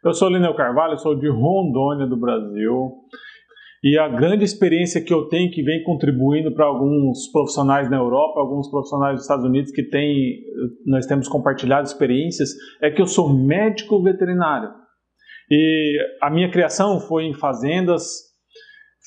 Eu sou Lineu Carvalho, sou de Rondônia, do Brasil, e a grande experiência que eu tenho, que vem contribuindo para alguns profissionais na Europa, alguns profissionais dos Estados Unidos nós temos compartilhado experiências, é que eu sou médico veterinário. E a minha criação foi em fazendas,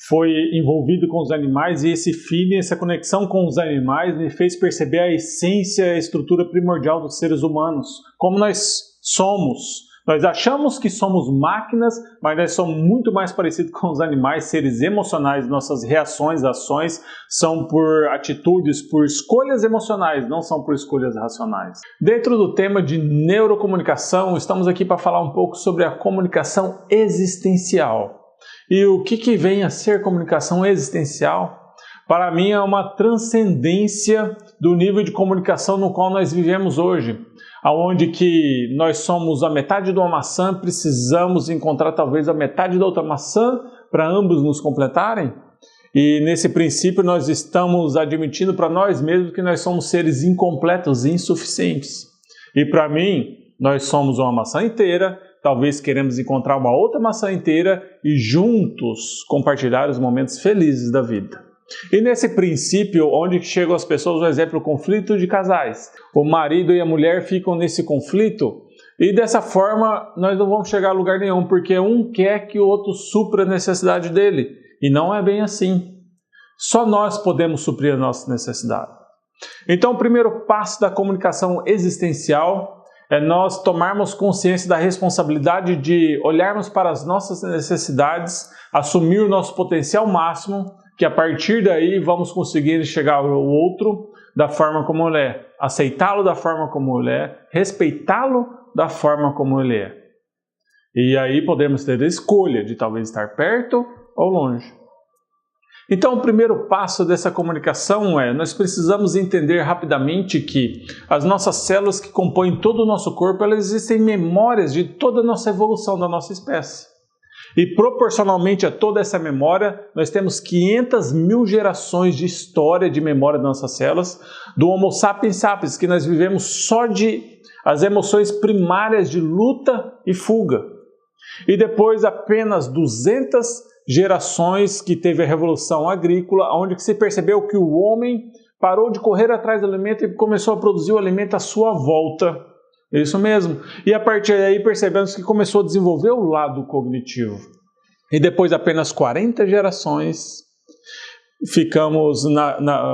foi envolvido com os animais, e esse feeling, essa conexão com os animais me fez perceber a essência, a estrutura primordial dos seres humanos, como nós somos. Nós achamos que somos máquinas, mas nós somos muito mais parecidos com os animais, seres emocionais. Nossas reações, ações são por atitudes, por escolhas emocionais, não são por escolhas racionais. Dentro do tema de neurocomunicação, estamos aqui para falar um pouco sobre a comunicação existencial. E o que vem a ser comunicação existencial? Para mim é uma transcendência do nível de comunicação no qual nós vivemos hoje, onde que nós somos a metade de uma maçã, precisamos encontrar talvez a metade da outra maçã para ambos nos completarem. E nesse princípio nós estamos admitindo para nós mesmos que nós somos seres incompletos e insuficientes. E para mim, nós somos uma maçã inteira, talvez queremos encontrar uma outra maçã inteira e juntos compartilhar os momentos felizes da vida. E nesse princípio, onde chegam as pessoas, por exemplo, o conflito de casais. O marido e a mulher ficam nesse conflito e dessa forma nós não vamos chegar a lugar nenhum, porque um quer que o outro supra a necessidade dele. E não é bem assim. Só nós podemos suprir a nossa necessidade. Então o primeiro passo da comunicação existencial é nós tomarmos consciência da responsabilidade de olharmos para as nossas necessidades, assumir o nosso potencial máximo, que a partir daí vamos conseguir chegar ao outro da forma como ele é, aceitá-lo da forma como ele é, respeitá-lo da forma como ele é. E aí podemos ter a escolha de talvez estar perto ou longe. Então o primeiro passo dessa comunicação é, nós precisamos entender rapidamente que as nossas células que compõem todo o nosso corpo, elas existem memórias de toda a nossa evolução da nossa espécie. E proporcionalmente a toda essa memória, nós temos 500 mil gerações de história de memória das nossas células, do Homo sapiens sapiens, que nós vivemos só de as emoções primárias de luta e fuga. E depois apenas 200 gerações que teve a Revolução Agrícola, onde se percebeu que o homem parou de correr atrás do alimento e começou a produzir o alimento à sua volta. Isso mesmo. E a partir daí percebemos que começou a desenvolver o lado cognitivo. E depois de apenas 40 gerações, ficamos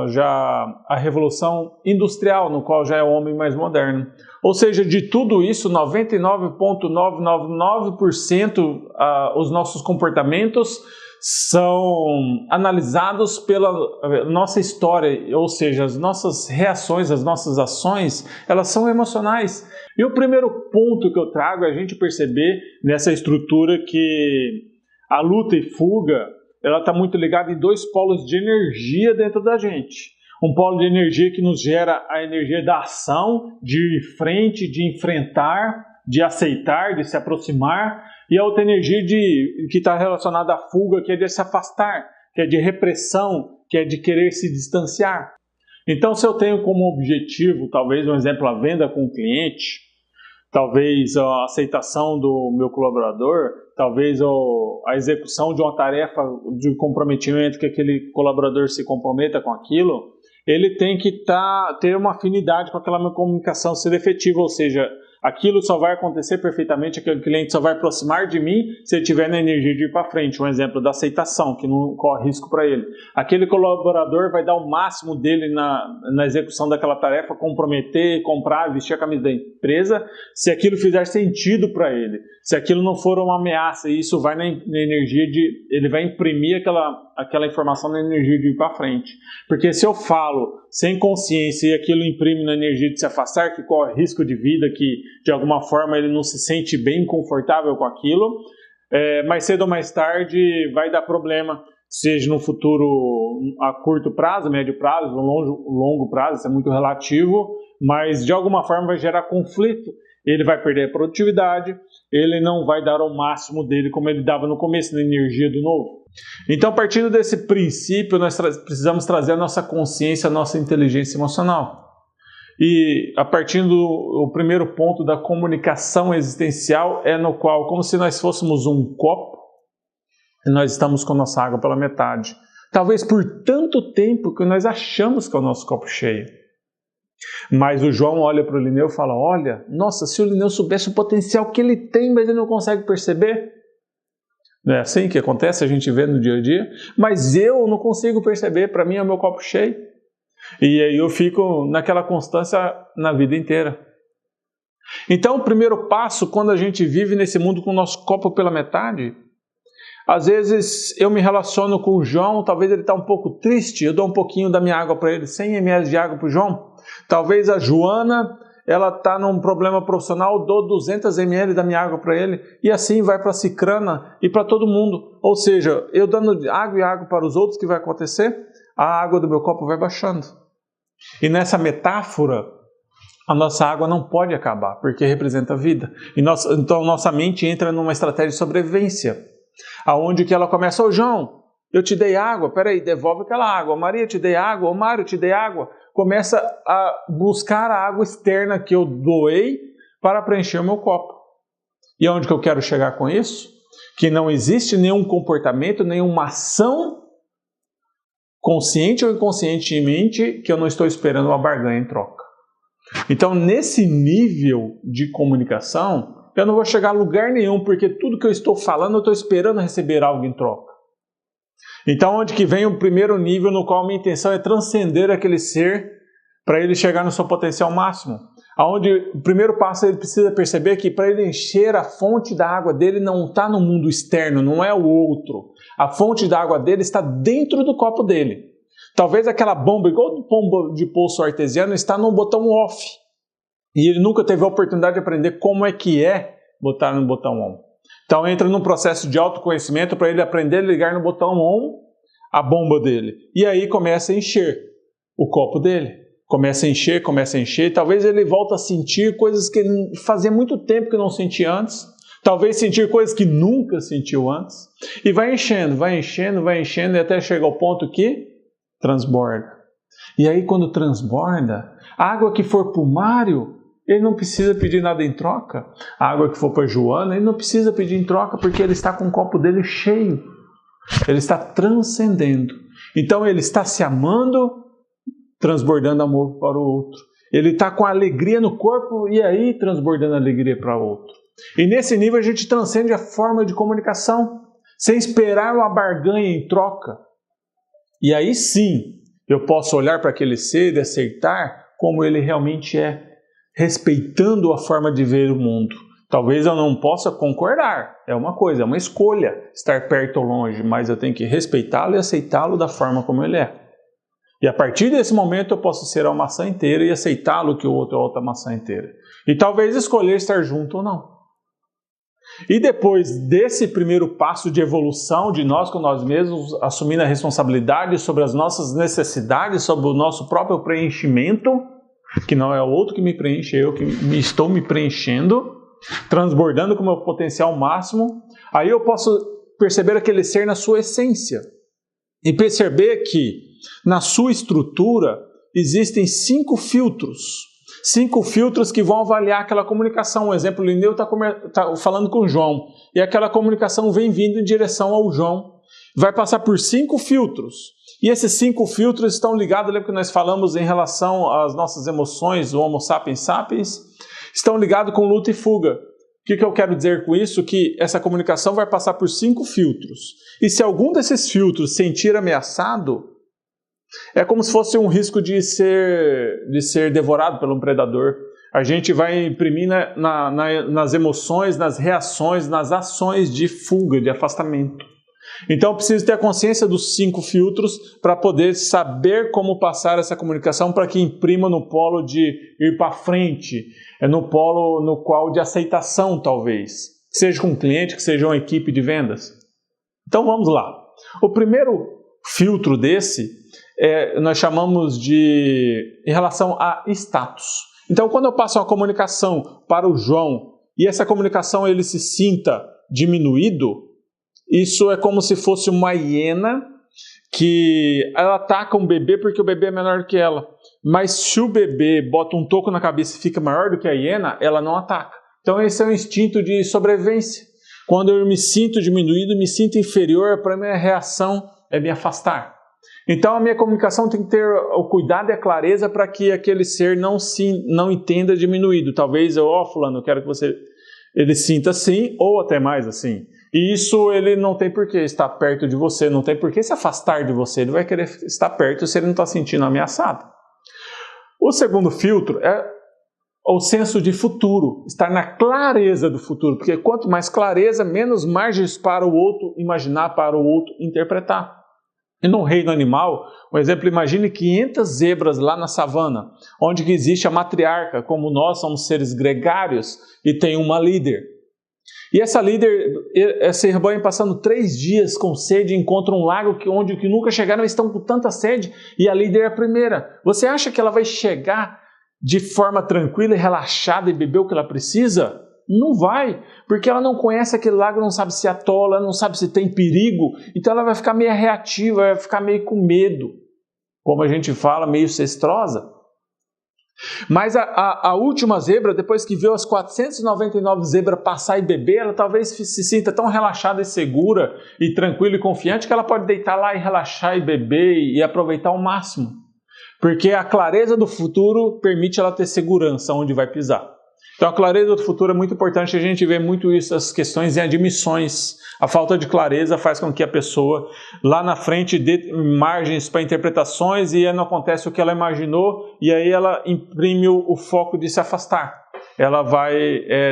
já a Revolução Industrial, no qual já é o homem mais moderno. Ou seja, de tudo isso, 99,999% os nossos comportamentos são analisados pela nossa história, ou seja, as nossas reações, as nossas ações, elas são emocionais. E o primeiro ponto que eu trago é a gente perceber nessa estrutura que a luta e fuga, ela está muito ligada em dois polos de energia dentro da gente. Um polo de energia que nos gera a energia da ação, de ir em frente, de enfrentar, de aceitar, de se aproximar, e a outra energia que está relacionada à fuga, que é de se afastar, que é de repressão, que é de querer se distanciar. Então, se eu tenho como objetivo, talvez, um exemplo, a venda com o cliente, talvez a aceitação do meu colaborador, talvez a execução de uma tarefa de comprometimento, que aquele colaborador se comprometa com aquilo, ele tem que ter uma afinidade com aquela minha comunicação ser efetiva, ou seja, aquilo só vai acontecer perfeitamente, aquele cliente só vai aproximar de mim se ele tiver na energia de ir para frente. Um exemplo da aceitação, que não corre risco para ele. Aquele colaborador vai dar o máximo dele na execução daquela tarefa, comprometer, comprar, vestir a camisa da empresa, se aquilo fizer sentido para ele. Se aquilo não for uma ameaça, isso vai na energia ele vai imprimir aquela informação na energia de ir para frente. Porque se eu falo sem consciência e aquilo imprime na energia de se afastar, que corre risco de vida, que de alguma forma ele não se sente bem confortável com aquilo, mais cedo ou mais tarde vai dar problema, seja no futuro a curto prazo, médio prazo, longo prazo, isso é muito relativo, mas de alguma forma vai gerar conflito. Ele vai perder a produtividade, ele não vai dar o máximo dele como ele dava no começo, na energia do novo. Então, partindo desse princípio, nós precisamos trazer a nossa consciência, a nossa inteligência emocional. E a partir do primeiro ponto da comunicação existencial é no qual, como se nós fôssemos um copo, e nós estamos com nossa água pela metade. Talvez por tanto tempo que nós achamos que é o nosso copo cheio. Mas o João olha para o Linneu e fala, olha, nossa, se o Linneu soubesse o potencial que ele tem, mas ele não consegue perceber. Não é assim que acontece, a gente vê no dia a dia? Mas eu não consigo perceber, para mim é o meu copo cheio. E aí eu fico naquela constância na vida inteira. Então o primeiro passo, quando a gente vive nesse mundo com o nosso copo pela metade, às vezes eu me relaciono com o João, talvez ele está um pouco triste, eu dou um pouquinho da minha água para ele, 100 ml de água para o João. Talvez a Joana, ela está num problema profissional, eu dou 200 ml da minha água para ele, e assim vai para a Cicrana e para todo mundo. Ou seja, eu dando água e água para os outros, o que vai acontecer? A água do meu copo vai baixando. E nessa metáfora, a nossa água não pode acabar, porque representa a vida. Então nossa mente entra numa estratégia de sobrevivência, aonde que ela começa, ô João, eu te dei água, peraí, devolve aquela água. Maria, eu te dei água. Ô Mário, eu te dei água. Começa a buscar a água externa que eu doei para preencher o meu copo. E aonde que eu quero chegar com isso? Que não existe nenhum comportamento, nenhuma ação, consciente ou inconscientemente, que eu não estou esperando uma barganha em troca. Então, nesse nível de comunicação, eu não vou chegar a lugar nenhum, porque tudo que eu estou falando, eu estou esperando receber algo em troca. Então, onde que vem o primeiro nível no qual a minha intenção é transcender aquele ser para ele chegar no seu potencial máximo? Aonde o primeiro passo ele precisa perceber que para ele encher a fonte da água dele não está no mundo externo, não é o outro. A fonte da água dele está dentro do copo dele. Talvez aquela bomba, igual do bomba de poço artesiano, está no botão off. E ele nunca teve a oportunidade de aprender como é que é botar no botão on. Então entra num processo de autoconhecimento para ele aprender a ligar no botão on a bomba dele. E aí começa a encher o copo dele. Começa a encher. Talvez ele volte a sentir coisas que ele fazia muito tempo que não sentia antes. Talvez sentir coisas que nunca sentiu antes. E vai enchendo, e até chegar ao ponto que transborda. E aí quando transborda, a água que for para o Mário, ele não precisa pedir nada em troca. A água que for para a Joana, ele não precisa pedir em troca, porque ele está com o copo dele cheio. Ele está transcendendo. Então ele está se amando, transbordando amor para o outro. Ele está com alegria no corpo e aí transbordando alegria para o outro. E nesse nível a gente transcende a forma de comunicação, sem esperar uma barganha em troca. E aí sim, eu posso olhar para aquele ser e aceitar como ele realmente é, respeitando a forma de ver o mundo. Talvez eu não possa concordar, é uma coisa, é uma escolha estar perto ou longe, mas eu tenho que respeitá-lo e aceitá-lo da forma como ele é. E a partir desse momento eu posso ser a maçã inteira e aceitá-lo que o outro é a outra maçã inteira. E talvez escolher estar junto ou não. E depois desse primeiro passo de evolução de nós com nós mesmos, assumindo a responsabilidade sobre as nossas necessidades, sobre o nosso próprio preenchimento, que não é o outro que me preenche, eu que estou me preenchendo, transbordando com o meu potencial máximo, aí eu posso perceber aquele ser na sua essência e perceber que na sua estrutura existem 5 filtros. 5 filtros que vão avaliar aquela comunicação. Um exemplo, o Linneu está falando com o João e aquela comunicação vem vindo em direção ao João. Vai passar por 5 filtros. E esses 5 filtros estão ligados, lembra que nós falamos em relação às nossas emoções, o Homo sapiens sapiens, estão ligados com luta e fuga. O que eu quero dizer com isso? Que essa comunicação vai passar por 5 filtros. E se algum desses filtros sentir ameaçado, é como se fosse um risco de ser devorado por um predador. A gente vai imprimir nas emoções, nas reações, nas ações de fuga, de afastamento. Então eu preciso ter a consciência dos 5 filtros para poder saber como passar essa comunicação para que imprima no polo de ir para frente, no polo no qual de aceitação talvez, que seja com um cliente, que seja uma equipe de vendas. Então vamos lá. O primeiro filtro desse nós chamamos de em relação a status. Então quando eu passo uma comunicação para o João e essa comunicação ele se sinta diminuído, isso é como se fosse uma hiena que ela ataca um bebê porque o bebê é menor que ela. mas se o bebê bota um toco na cabeça e fica maior do que a hiena, ela não ataca. Então esse é o instinto de sobrevivência. Quando eu me sinto diminuído, me sinto inferior, para mim a reação é me afastar. Então a minha comunicação tem que ter o cuidado e a clareza para que aquele ser não entenda diminuído. Talvez fulano, eu quero que ele sinta assim ou até mais assim. E isso ele não tem por que estar perto de você, não tem por que se afastar de você. Ele vai querer estar perto se ele não está sentindo ameaçado. O segundo filtro é o senso de futuro, estar na clareza do futuro, porque quanto mais clareza, menos margens para o outro imaginar, para o outro interpretar. E no reino animal, um exemplo, imagine 500 zebras lá na savana, onde existe a matriarca, como nós somos seres gregários, e tem uma líder. E essa líder, esse rebanho passando 3 dias com sede, encontra um lago onde nunca chegaram, estão com tanta sede, e a líder é a primeira. Você acha que ela vai chegar de forma tranquila e relaxada e beber o que ela precisa? Não vai, porque ela não conhece aquele lago, não sabe se atola, não sabe se tem perigo, então ela vai ficar meio reativa, vai ficar meio com medo, como a gente fala, meio cestrosa. Mas a última zebra, depois que viu as 499 zebras passar e beber, ela talvez se sinta tão relaxada e segura e tranquila e confiante que ela pode deitar lá e relaxar e beber e aproveitar ao máximo. Porque a clareza do futuro permite ela ter segurança onde vai pisar. Então a clareza do futuro é muito importante, a gente vê muito isso, as questões em admissões. A falta de clareza faz com que a pessoa lá na frente dê margens para interpretações e não acontece o que ela imaginou e aí ela imprime o foco de se afastar. Ela vai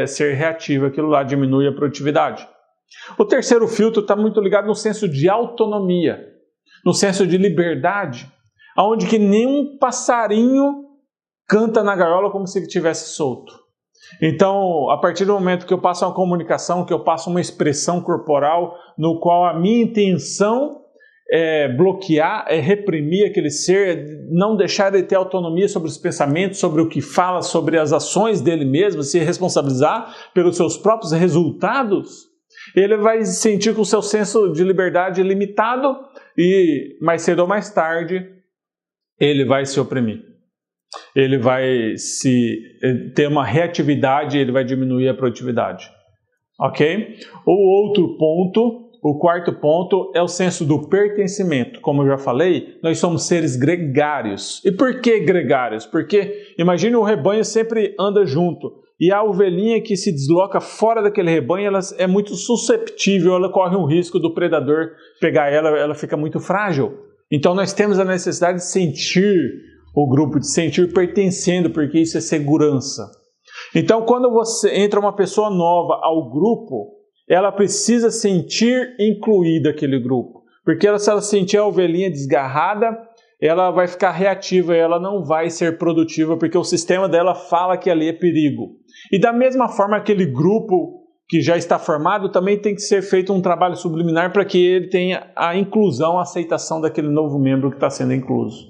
ser reativa, aquilo lá diminui a produtividade. O terceiro filtro está muito ligado no senso de autonomia, no senso de liberdade, onde que nenhum passarinho canta na gaiola como se ele estivesse solto. Então, a partir do momento que eu passo uma comunicação, que eu passo uma expressão corporal, no qual a minha intenção é bloquear, é reprimir aquele ser, é não deixar ele ter autonomia sobre os pensamentos, sobre o que fala, sobre as ações dele mesmo, se responsabilizar pelos seus próprios resultados, ele vai sentir com o seu senso de liberdade limitado e mais cedo ou mais tarde ele vai se oprimir. Ele vai ter uma reatividade, ele vai diminuir a produtividade. Ok? O outro ponto, o quarto ponto, é o senso do pertencimento. Como eu já falei, nós somos seres gregários. E por que gregários? Porque imagine o rebanho sempre anda junto. E a ovelhinha que se desloca fora daquele rebanho, ela é muito susceptível, ela corre um risco do predador pegar ela, ela fica muito frágil. Então nós temos a necessidade de sentir o grupo, de sentir pertencendo, porque isso é segurança. Então, quando entra uma pessoa nova ao grupo, ela precisa sentir incluída aquele grupo. Porque se ela sentir a ovelhinha desgarrada, ela vai ficar reativa, ela não vai ser produtiva, porque o sistema dela fala que ali é perigo. E da mesma forma, aquele grupo que já está formado, também tem que ser feito um trabalho subliminar para que ele tenha a inclusão, a aceitação daquele novo membro que está sendo incluso.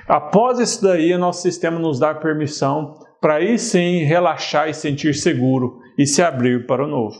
Após isso daí, o nosso sistema nos dá permissão para aí sim relaxar e sentir seguro e se abrir para o novo.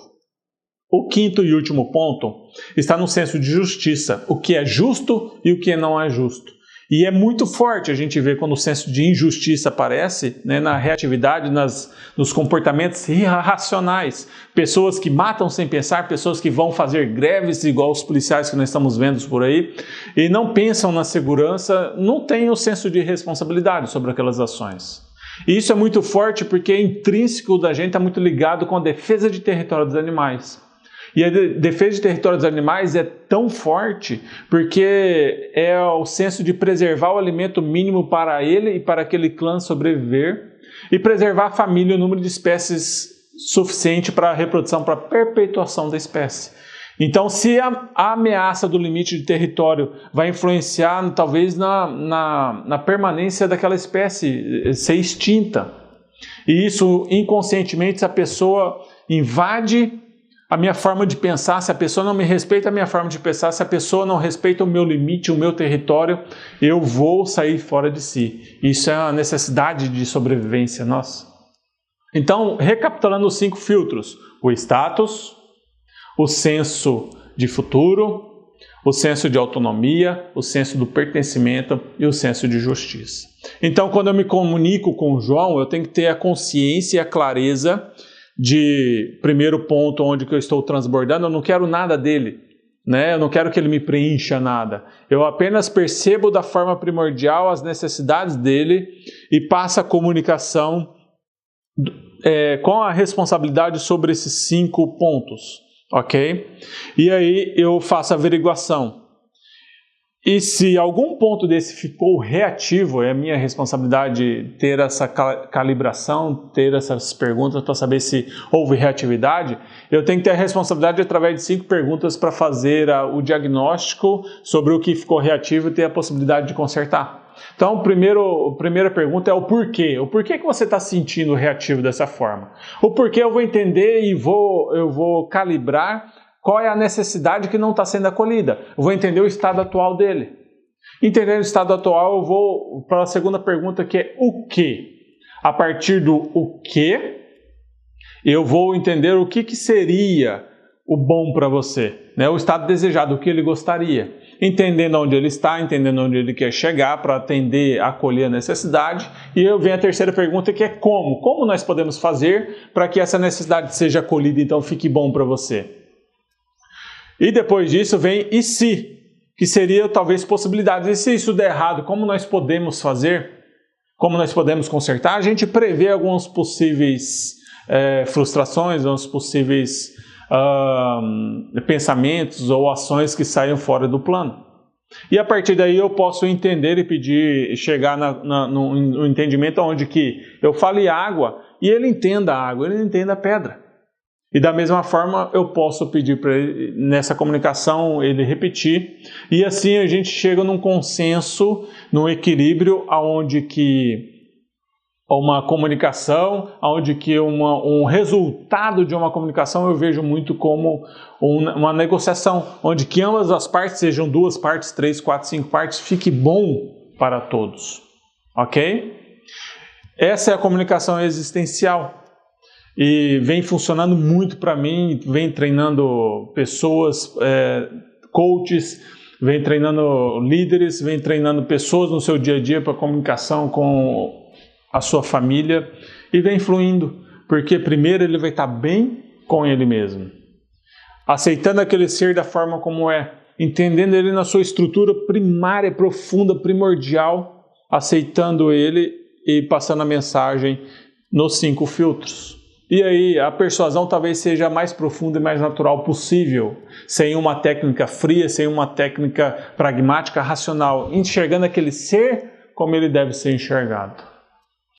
O quinto e último ponto está no senso de justiça, o que é justo e o que não é justo. E é muito forte a gente ver quando o senso de injustiça aparece, né, na reatividade, nos comportamentos irracionais. Pessoas que matam sem pensar, pessoas que vão fazer greves igual os policiais que nós estamos vendo por aí, e não pensam na segurança, não têm o senso de responsabilidade sobre aquelas ações. E isso é muito forte porque é intrínseco da gente, está muito ligado com a defesa de território dos animais. E a defesa de território dos animais é tão forte porque é o senso de preservar o alimento mínimo para ele e para aquele clã sobreviver e preservar a família, o número de espécies suficiente para a reprodução, para a perpetuação da espécie. Então, se a ameaça do limite de território vai influenciar talvez na permanência daquela espécie ser extinta, e isso inconscientemente, se a pessoa invade a minha forma de pensar, se a pessoa não me respeita a minha forma de pensar, se a pessoa não respeita o meu limite, o meu território, eu vou sair fora de si. Isso é uma necessidade de sobrevivência nossa. Então, recapitulando os 5 filtros: o status, o senso de futuro, o senso de autonomia, o senso do pertencimento e o senso de justiça. Então, quando eu me comunico com o João, eu tenho que ter a consciência e a clareza de, primeiro ponto, onde que eu estou transbordando, eu não quero nada dele, né? Eu não quero que ele me preencha nada. Eu apenas percebo da forma primordial as necessidades dele e passo a comunicação com a responsabilidade sobre esses 5 pontos, ok? E aí eu faço a averiguação. E se algum ponto desse ficou reativo, é minha responsabilidade ter essa calibração, ter essas perguntas para saber se houve reatividade. Eu tenho que ter a responsabilidade, através de 5 perguntas, para fazer o diagnóstico sobre o que ficou reativo e ter a possibilidade de consertar. Então, a primeira pergunta é o porquê. O porquê que você está sentindo reativo dessa forma? O porquê eu vou entender e eu vou calibrar qual é a necessidade que não está sendo acolhida. Eu vou entender o estado atual dele. Entendendo o estado atual, eu vou para a segunda pergunta, que é o quê? A partir do o quê, eu vou entender o que seria o bom para você, né? O estado desejado, o que ele gostaria. Entendendo onde ele está, entendendo onde ele quer chegar para atender, acolher a necessidade. E eu venho a terceira pergunta, que é como? Como nós podemos fazer para que essa necessidade seja acolhida, então fique bom para você? E depois disso vem e se, que seria talvez possibilidades. E se isso der errado, como nós podemos fazer? Como nós podemos consertar? A gente prevê alguns possíveis frustrações, alguns possíveis pensamentos ou ações que saiam fora do plano. E a partir daí eu posso entender e pedir, chegar no entendimento onde que eu fale água e ele entenda a água, ele entenda a pedra. E da mesma forma eu posso pedir para ele, nessa comunicação, ele repetir. E assim a gente chega num consenso, num equilíbrio, onde que uma comunicação, onde que um resultado de uma comunicação eu vejo muito como uma negociação, onde que ambas as partes, sejam 2 partes, 3, 4, 5 partes, fique bom para todos. Ok? Essa é a comunicação existencial. E vem funcionando muito para mim, vem treinando pessoas, coaches, vem treinando líderes, vem treinando pessoas no seu dia a dia para comunicação com a sua família e vem fluindo, porque primeiro ele vai estar bem com ele mesmo, aceitando aquele ser da forma como é, entendendo ele na sua estrutura primária, profunda, primordial, aceitando ele e passando a mensagem nos 5 filtros. E aí a persuasão talvez seja a mais profunda e mais natural possível, sem uma técnica fria, sem uma técnica pragmática, racional, enxergando aquele ser como ele deve ser enxergado.